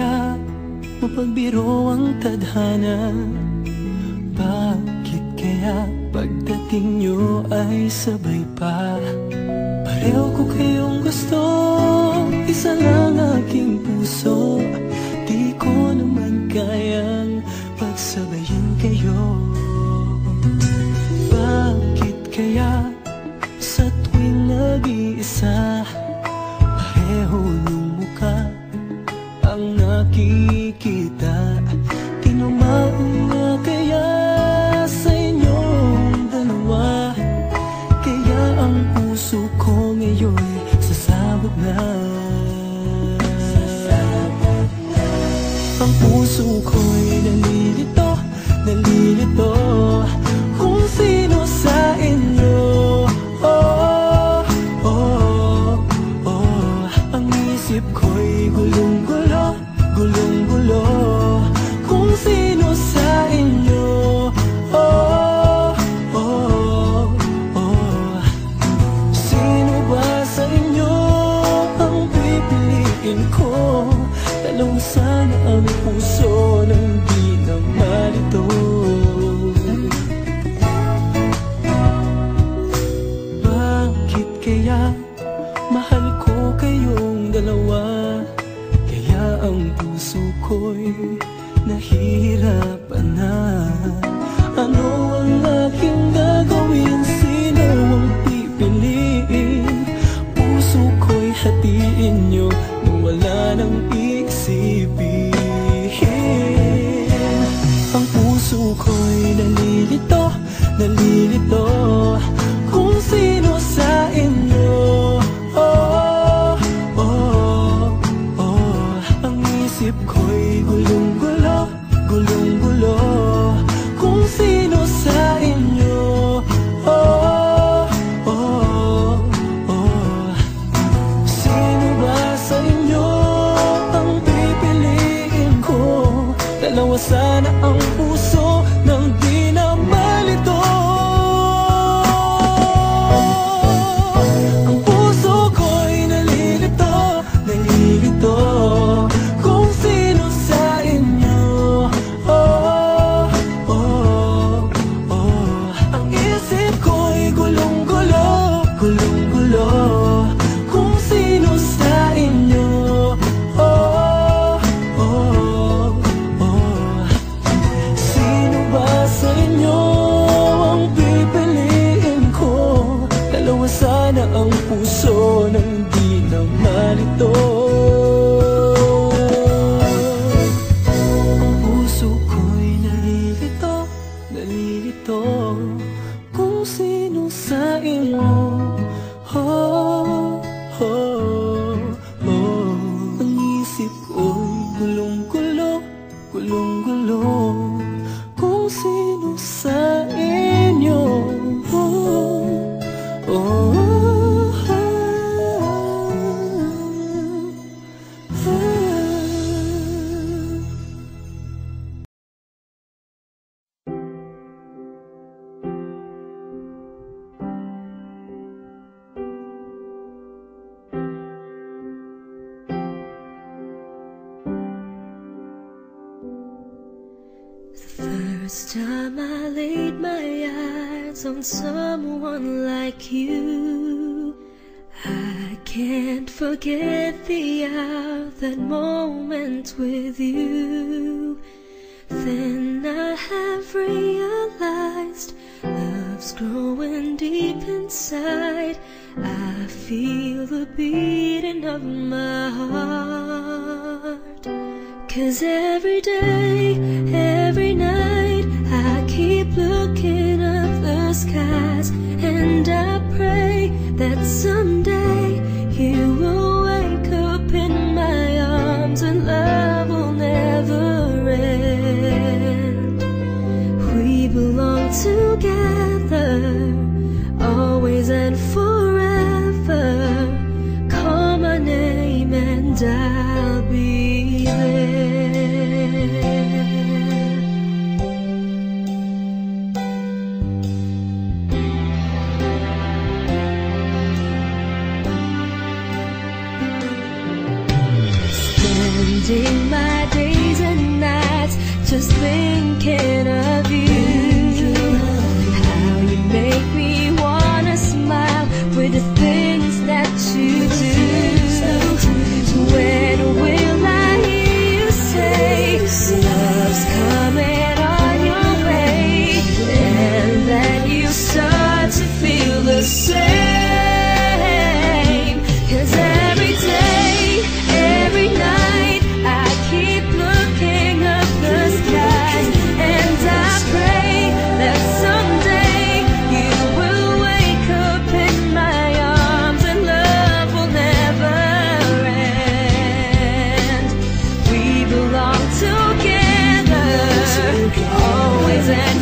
kaya mapagbiro ang tadhana? Bakit kaya pagdating nyo ay sabay pa? Pareho ko kayong gusto, isa lang aking puso. Di ko naman kayang pagsabayin kayo. Bakit kaya sa tuwing nag-iisa, pareho ng mukha ang nakikita? Tinamaan nga kaya sa inyong dalawa, kaya ang puso ko ngayon sasabog na. Ang puso ko'y nalilito, nalilito kung sino sa inyo. Oh, oh, oh. Ang isip ko'y gulong-gulo, gulong-gulo kung sino sa inyo. Oh, oh, oh. Sino ba sa inyo ang pipiliin ko? Dalawang sana ang puso nang di na malito. Bakit kaya mahal ko kayong dalawa, kaya ang puso ko'y nahihirapan na? Ano ang aking gagawin? Sino ang pipiliin? Puso ko'y hatiin nyo nung wala nang isipin. Ang puso ko'y nalilito, nalilito kung sino sa inyo. Oh, oh, oh. Ang isip ko'y gulong-gulo, gulong-gulo kung sino sa inyo. Oh, oh, oh. Sino ba sa inyo ang pipiliin ko? Dalawa sana ang puso nang di na malito. Ang puso ko'y nalilito, nalilito kung sino sa inyo. Oh, oh, oh. Ang isip ko'y gulong-gulo, gulong-gulo kung sino sa inyo. Oh, oh, oh. Sino ba sa inyo ang pipiliin ko? Dalawa sana ang puso nang di na malito. Ang puso ko'y nalilito, nalilito kung sino sa inyo. Oh, oh, oh. Ang isip ko'y gulong-gulo, gulong-gulo kung sino sa inyo. Oh, oh, First time I laid my eyes on someone like you, I can't forget the hour, that moment with you. Then I have realized love's growing deep inside. I feel the beating of my heart. 'Cause every day, every night, I keep looking up the skies, and I pray that someday you will wake up in my arms and love will never end. We belong together, always and forever. Call my name and I'll be there. Spending my just thinking of you. How you make me wanna smile with the things that you do. When will I hear you say love's coming on your way, and that you start to feel the same? 'Cause every day, every night, I keep looking up the skies, and I pray that someday you will wake up in my arms and love will never end. We belong together, always and